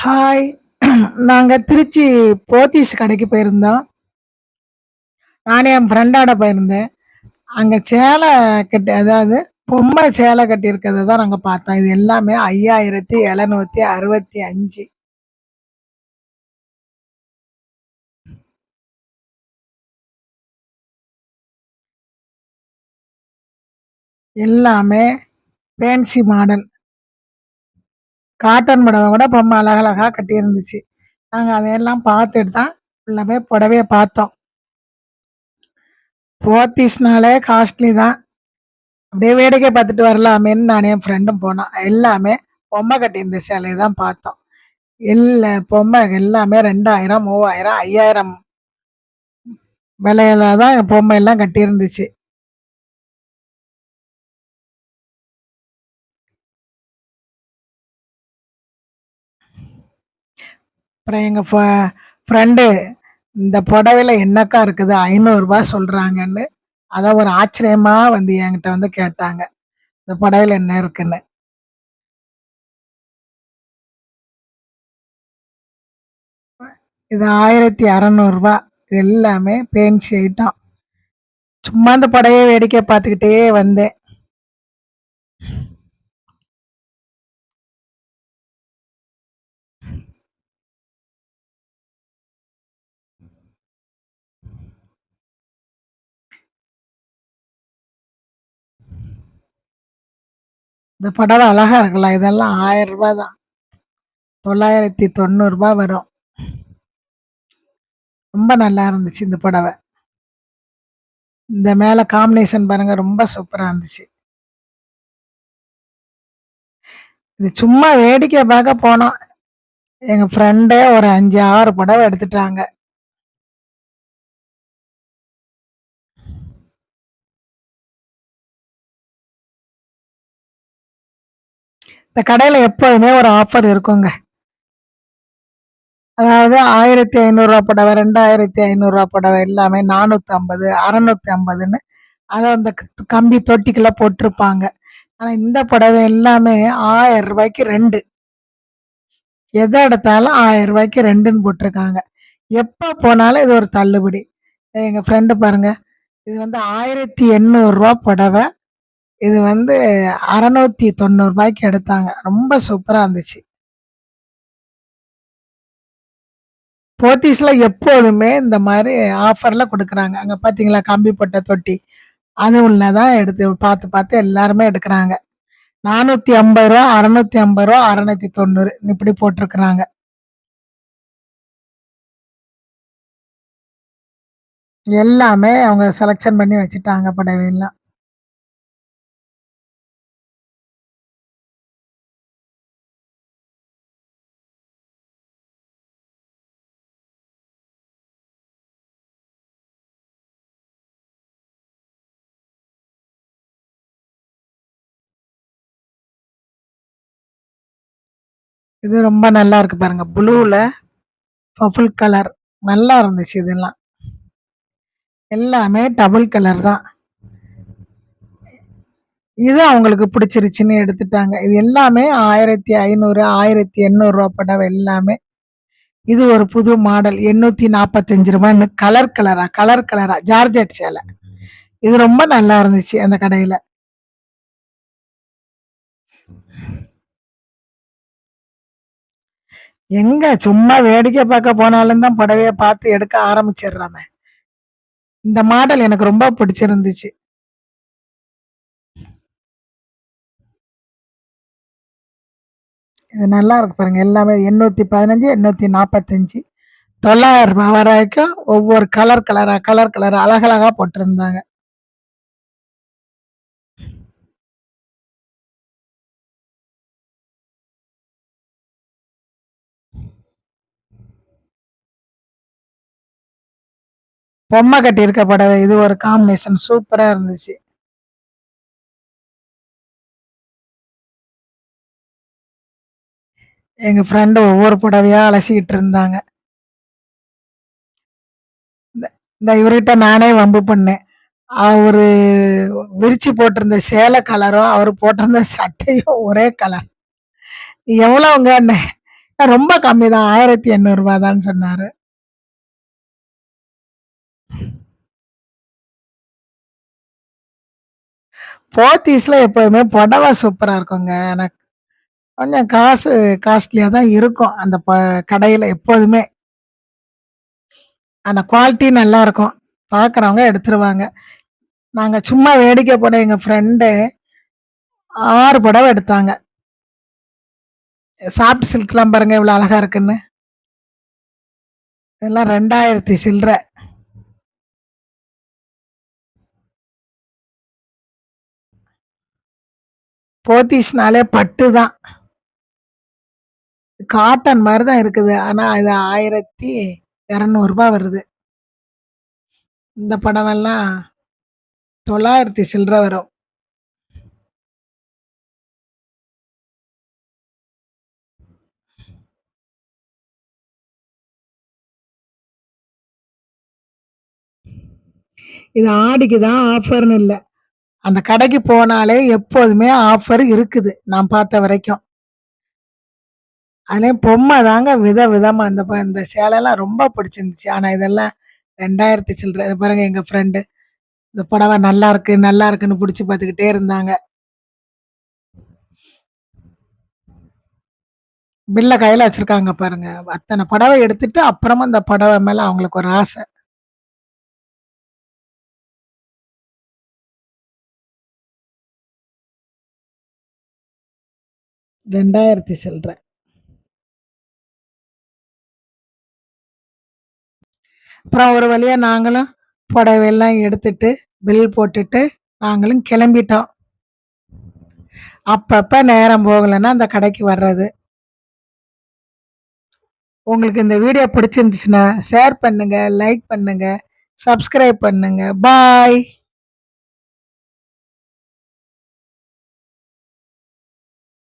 Hi. நாங்க திருச்சி போத்தீஸ் கடைக்கு போயிருந்தோம். நானும் என் ஃப்ரெண்டோட போயிருந்தேன். அங்க சேலை அதாவது பொம்மை சேலை கட்டியிருக்கிறத தான் நாங்க பார்த்தோம். இது எல்லாமே 5765. எல்லாமே ஃபேன்சி மாடல். காட்டன் புடவ கூட பொம்மை அழகழகா கட்டியிருந்துச்சு. நாங்க அதையெல்லாம் பார்த்துட்டு தான் எல்லாமே புடவைய பார்த்தோம். போத்தீஸ்னாலே காஸ்ட்லி தான். அப்படியே வேடிக்கை பார்த்துட்டு வரலாமேன்னு நானும் என் ஃப்ரெண்டும் போனோம். எல்லாமே பொம்மை கட்டியிருந்த சேலைய தான் பார்த்தோம். பொம்மை எல்லாமே 2000, 3000, 5000 விலையில தான் பொம்மை எல்லாம் கட்டியிருந்துச்சு. அப்புறம் எங்க ஃப்ரெண்டு இந்த புடவையில என்னக்கா இருக்குது? ரூ. 500 சொல்றாங்கன்னு, அத ஒரு ஆச்சரியமா வந்து என்கிட்ட வந்து கேட்டாங்க. இந்த புடவையில என்ன இருக்குன்னு. இது ரூ. 1600. இது எல்லாமே ஃபேன்சி ஐட்டம். சும்மா இந்த புடவைய வேடிக்கை பார்த்துக்கிட்டே வந்தேன். இந்த புடவ அழகா இருக்குல்ல. இதெல்லாம் ரூ. 1000 தான். ரூ. 990 வரும். ரொம்ப நல்லா இருந்துச்சு இந்த புடவ. இந்த மேல காம்பினேஷன் பாருங்க ரொம்ப சூப்பரா இருந்துச்சு. இது சும்மா வேடிக்கை பார்க்க போனோம். எங்க ஃப்ரெண்டே ஒரு 5, 6 புடவ எடுத்துட்டாங்க. இந்த கடையில எப்போதுமே ஒரு ஆஃபர் இருக்குங்க. அதாவது ரூ. 1500 புடவ, ரூ. 2500 புடவ எல்லாமே 450, 650ன்னு அத அந்த கம்பி தொட்டிக்குள்ள போட்டிருப்பாங்க. ஆனா இந்த புடவை எல்லாமே ரூ. 1000க்கு 2. எத எடுத்தாலும் ரூ. 1000க்கு 2ன்னு போட்டிருக்காங்க. எப்ப போனாலும் இது ஒரு தள்ளுபடி. எங்க ஃப்ரெண்ட் பாருங்க. இது வந்து ரூ. 1800 புடவ. இது வந்து ரூ. 690க்கு எடுத்தாங்க. ரொம்ப சூப்பரா இருந்துச்சு. போத்தீஸ்ல எப்போதுமே இந்த மாரி ஆஃபர்ல குடுக்குறாங்க. அங்க பார்த்தீங்களா, கம்பி போட்ட தொட்டி. அது உள்ள தான் எடுத்து பார்த்து, பார்த்து எல்லாருமே எடுக்குறாங்க. ரூ. 450, ரூ. 650, ரூ. 690 இப்படி போட்டிருக்கிறாங்க. எல்லாமே அவங்க செலக்ஷன் பண்ணி வச்சுட்டாங்க புடவையெல்லாம். இது ரொம்ப நல்லா இருக்கு பாருங்க. ப்ளூல பர்பிள் கலர் நல்லா இருந்துச்சு இதெல்லாம். எல்லாமே டபுள் கலர் தான். இது அவங்களுக்கு பிடிச்சிருச்சுன்னு எடுத்துட்டாங்க. இது எல்லாமே 1500, ரூ. 1800 புடவை எல்லாமே. இது ஒரு புது மாடல் ரூ. 845ன்னு கலர் கலரா ஜார்ஜெட் சேலை. இது ரொம்ப நல்லா இருந்துச்சு அந்த கடையில. எங்க சும்மா வேடிக்கை பார்க்க போனாலும் தான் புடவைய பார்த்து எடுக்க ஆரம்பிச்சிடுறோமே. இந்த மாடல் எனக்கு ரொம்ப பிடிச்சிருந்துச்சு. இது நல்லா இருக்கு பாருங்க. எல்லாமே 815, 845, ரூ. 900 வரைக்கும் ஒவ்வொரு கலர் கலரா அழகழகா போட்டிருந்தாங்க. பொம்மை கட்டியிருக்க புடவை இது ஒரு காம்பினேஷன் சூப்பரா இருந்துச்சு. எங்க ஃப்ரெண்ட் ஒவ்வொரு புடவையா அலசிக்கிட்டு இருந்தாங்க. இந்த இந்த இவர்கிட்ட நானே வம்பு பண்ணேன். அவரு விரிச்சு போட்டிருந்த கலரும், அவரு போட்டிருந்த சட்டையும் ஒரே கலர். எவ்வளவுங்கன்னேன். ரொம்ப கம்மி தான். ரூ. 1800 தான்னு சொன்னாரு. போத்தீஸ்ல எப்போதுமே புடவ சூப்பரா இருக்குங்க. ஆனா கொஞ்சம் காசு காஸ்ட்லியா தான் இருக்கும். அந்த கடையில எப்போதுமே. ஆனா குவாலிட்டி நல்லாருக்கும். பார்க்குறவங்க எடுத்துருவாங்க. நாங்க சும்மா வேடிக்கை பட எங்க ஃப்ரெண்டு 6 புடவ எடுத்தாங்க. சாஃப்ட் சில்க்லாம் பாருங்க எவ்வளோ அழகா இருக்குன்னு. இதெல்லாம் 2000 சில்ற. போத்தீஸ்னாலே பட்டு தான். காட்டன் மாரி தான் இருக்குது. ஆனா இது ரூ. 1200 வருது. இந்த புடவெல்லாம் 900 சில்ற வரும். இது ஆடிக்கு தான் ஆஃபர்ன்னு இல்ல. அந்த கடைக்கு போனாலே எப்போதுமே ஆஃபர் இருக்குது. நான் பார்த்த வரைக்கும். அதுலயும் பொம்மை தாங்க விதவிதமா இந்த சேலைலாம் ரொம்ப பிடிச்சிருந்துச்சு. ஆனா இதெல்லாம் 2000 சில்ற. இத பாருங்க எங்க ஃப்ரெண்டு. இந்த புடவ நல்லாருக்கு, நல்லாருக்குன்னு புடிச்சு பார்த்துக்கிட்டே இருந்தாங்க. பில்ல கையில வச்சிருக்காங்க பாருங்க. அத்தன புடவ எடுத்துட்டு அப்புறமா அந்த புடவ மேல அவங்களுக்கு ஒரு ஆசை. 2000 சில்ற. அப்புறம் ஒரு வழியா நாங்களும் புடவையெல்லாம் எடுத்துட்டு, பில் போட்டுட்டு நாங்களும் கிளம்பிட்டோம். அப்பப்ப நேரம் போகலன்னா அந்த கடைக்கு வர்றது. உங்களுக்கு இந்த வீடியோ பிடிச்சிருந்துச்சுன்னா, ஷேர் பண்ணுங்க, லைக் பண்ணுங்க, சப்ஸ்கிரைப் பண்ணுங்க. பாய்.